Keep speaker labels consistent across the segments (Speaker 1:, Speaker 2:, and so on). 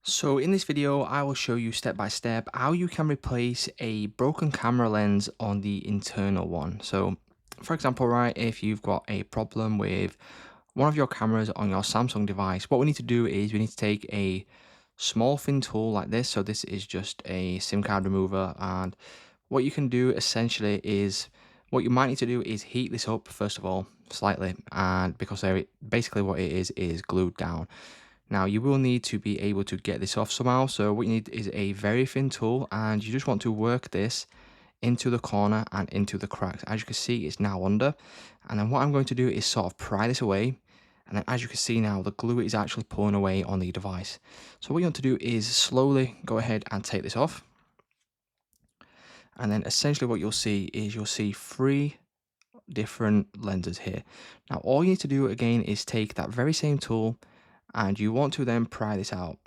Speaker 1: So in this video, I will show you step by step how you can replace a broken camera lens on the internal one. So for example, right, if you've got a problem with one of your cameras on your Samsung device, what we need to do is we need to take a small thin tool like this. So this is just a SIM card remover, and what you can do essentially is what you might need to do is heat this up first of all slightly, and because basically what it is glued down. Now you will need to be able to get this off somehow, so what you need is a very thin tool, and you just want to work this into the corner and into the cracks. As you can see, it's now under, and then what I'm going to do is sort of pry this away, and then as you can see now, the glue is actually pulling away on the device. So what you want to do is slowly go ahead and take this off, and then essentially what you'll see is you'll see three different lenses here. Now all you need to do again is take that very same tool, and you want to then pry this out.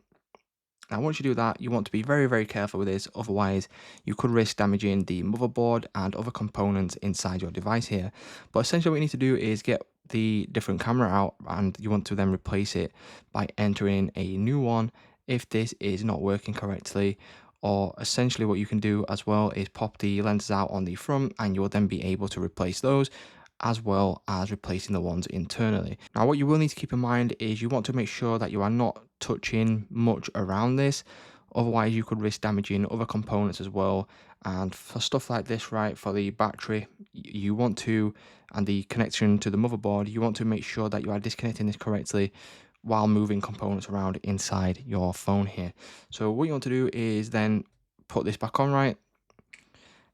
Speaker 1: Now, once you do that, you want to be very, very careful with this, otherwise you could risk damaging the motherboard and other components inside your device here. But essentially what you need to do is get the different camera out, and you want to then replace it by entering a new one if this is not working correctly. Or essentially what you can do as well is pop the lenses out on the front, and you'll then be able to replace those as well as replacing the ones internally. Now what you will need to keep in mind is you want to make sure that you are not touching much around this, otherwise you could risk damaging other components as well. And for stuff like this, right, for the battery, you want to, and the connection to the motherboard, you want to make sure that you are disconnecting this correctly while moving components around inside your phone here. So what you want to do is then put this back on, right,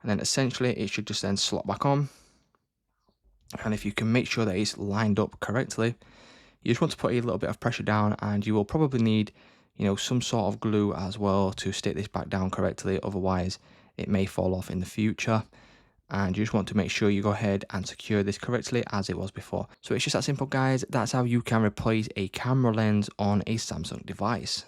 Speaker 1: and then essentially it should just then slot back on. And if you can make sure that it's lined up correctly, you just want to put a little bit of pressure down, and you will probably need, some sort of glue as well to stick this back down correctly, otherwise it may fall off in the future. And you just want to make sure you go ahead and secure this correctly as it was before. So it's just that simple, guys. That's how you can replace a camera lens on a Samsung device.